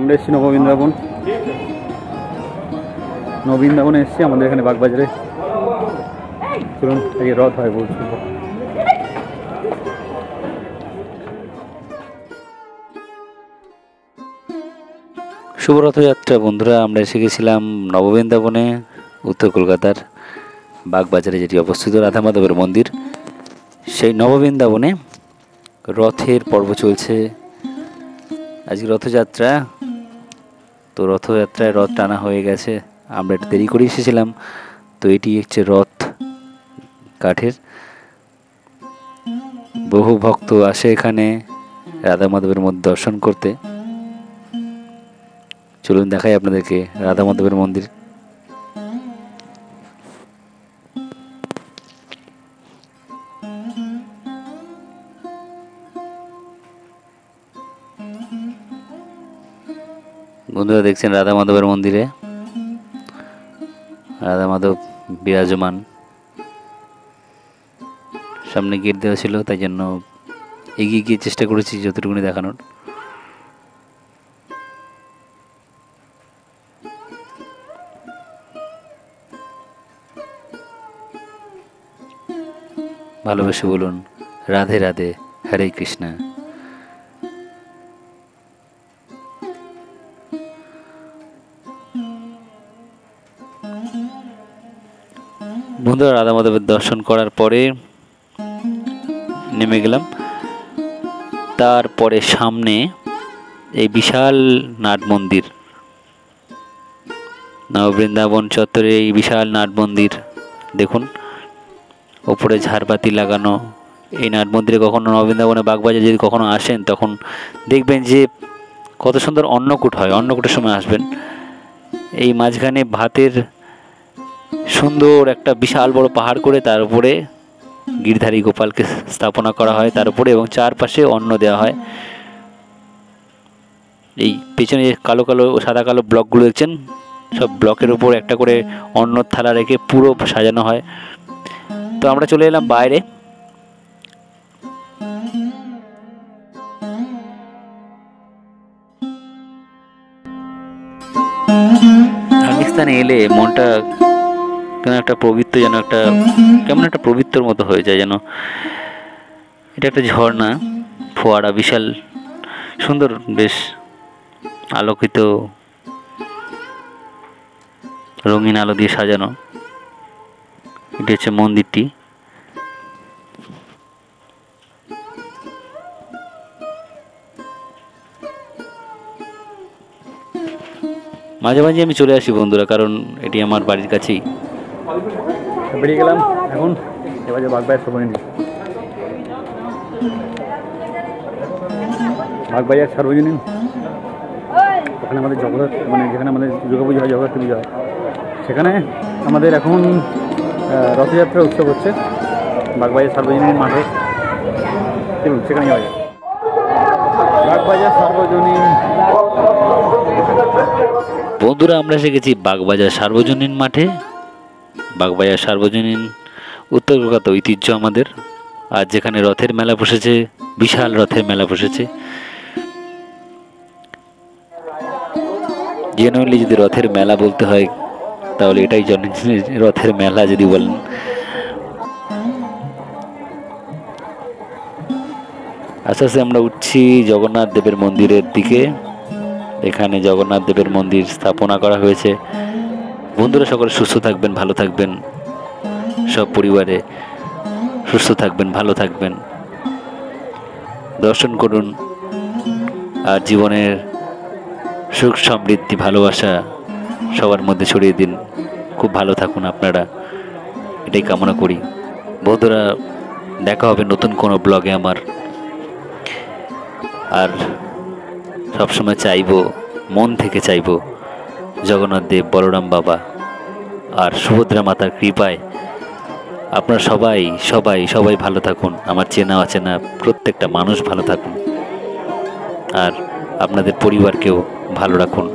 আমরা এসেছি নববৃন্দাবন। নববৃন্দাবনে এসেছি আমাদের এখানে বাগবাজারে। চলুন এই রথ হয় বলছি। শুভ রথযাত্রা বন্ধুরা। আমরা এসে গেছিলাম নববৃন্দাবনে, উত্তর কলকাতার বাগবাজারে, যেটি অবস্থিত রাধা মাধবের মন্দির। সেই নববৃন্দাবনে রথের পর্ব চলছে। আজকে রথযাত্রা, তো রথযাত্রায় রথ টানা হয়ে গেছে। আমরা একটু দেরি করে এসেছিলাম। তো এটি হচ্ছে রথ কাঠের। বহু ভক্ত আসে এখানে রাধা মাধবের মন্দির দর্শন করতে। চলুন দেখাই আপনাদেরকে রাধা মাধবের মন্দির। বন্ধুরা দেখছেন রাধা মাধবের মন্দিরে রাধা মাধব বিরাজমান। সামনে গেট দেওয়া ছিল, তাই জন্য এগিয়ে গিয়ে চেষ্টা করেছি যতটুকুনি দেখানোর। ভালোবেসে বলুন রাধে রাধে, হরে কৃষ্ণা। বন্ধুরা রাধা মাধবের দর্শন করার পরে নেমে গেলাম। তারপরে সামনে এই বিশাল নাট মন্দির, নববৃন্দাবন চত্বরে এই বিশাল নাট মন্দির দেখুন। ওপরে ঝাড়বাতি লাগানো। এই নাট মন্দিরে কখনো নববৃন্দাবনে বাগবাজারে যদি কখনো আসেন, তখন দেখবেন যে কত সুন্দর অন্নকূট হয়। অন্নকূটের সময় আসবেন। এই মাঝখানে ভাতের সুন্দর একটা বিশাল বড় পাহাড় করে তার উপরে গিরধারী গোপালকে স্থাপনা করা হয় তার উপরে, এবং চারপাশে অন্ন দেওয়া হয়। এই পেছনে কালো কালো সাদা কালো ব্লকগুলো দেখছেন, সব ব্লকের উপর একটা করে অন্নর থালা রেখে পুরো সাজানো হয়। তো আমরা চলে এলাম বাইরে। ধার্মিক স্থানে এলে মনটা কেন একটা পবিত্র, যেন একটা কেমন একটা পবিত্রর মতো হয়ে যায় যেন। এটা একটা ঝর্ণা, ফোয়ারা, বিশাল সুন্দর, বেশ আলোকিত, রঙিন আলো দিয়ে সাজানো। এটি হচ্ছে মন্দিরটি। মাঝে মাঝে আমি চলে আসি বন্ধুরা, কারণ এটি আমার বাড়ির কাছেই। বেরিয়ে গেলাম এখন। এবার যে বাগবাজার সার্বজনীন, বাগবাজার সার্বজনীন, ওখানে আমাদের জগন্নাথ, মানে যেখানে আমাদের দুর্গাপুজো হয়, জগন্নাথ পুজো হয়, সেখানে আমাদের এখন রথযাত্রা উৎসব হচ্ছে বাগবাজার সার্বজনীন মাঠে। সেখানে যাওয়া যায়। বাগবাজার সার্বজনীন। বন্ধুরা আমরা এসে গেছি বাগবাজার সার্বজনীন মাঠে। বাগবাজার সার্বজনীন উত্তর কলকাতা ঐতিহ্য আমাদের। আর যেখানে রথের মেলা বসেছে, বিশাল রথের মেলা বসেছে। জেনুইনলি যদি রথের মেলা বলতে হয় তাহলে এটাই রথের মেলা যদি বলেন। আস্তে আস্তে আমরা উঠছি জগন্নাথ দেবের মন্দিরের দিকে। এখানে জগন্নাথ দেবের মন্দির স্থাপনা করা হয়েছে। বন্ধুরা সকলে সুস্থ থাকবেন, ভালো থাকবেন, সব পরিবারে সুস্থ থাকবেন, ভালো থাকবেন, দর্শন করুন, আর জীবনের সুখ সমৃদ্ধি ভালোবাসা সবার মধ্যে ছড়িয়ে দিন। খুব ভালো থাকুন আপনারা, এটাই কামনা করি। বন্ধুরা দেখা হবে নতুন কোনো ব্লগে আমার। আর সবসময় চাইবো, মন থেকে চাইবো, জগন্নাথ দেব, বলরাম বাবা আর সুভদ্রা মাতার কৃপায় আপনারা সবাই সবাই সবাই ভালো থাকুন। আমার চেনা অচেনা প্রত্যেকটা মানুষ ভালো থাকুন, আর আপনাদের পরিবারকেও ভালো রাখুন।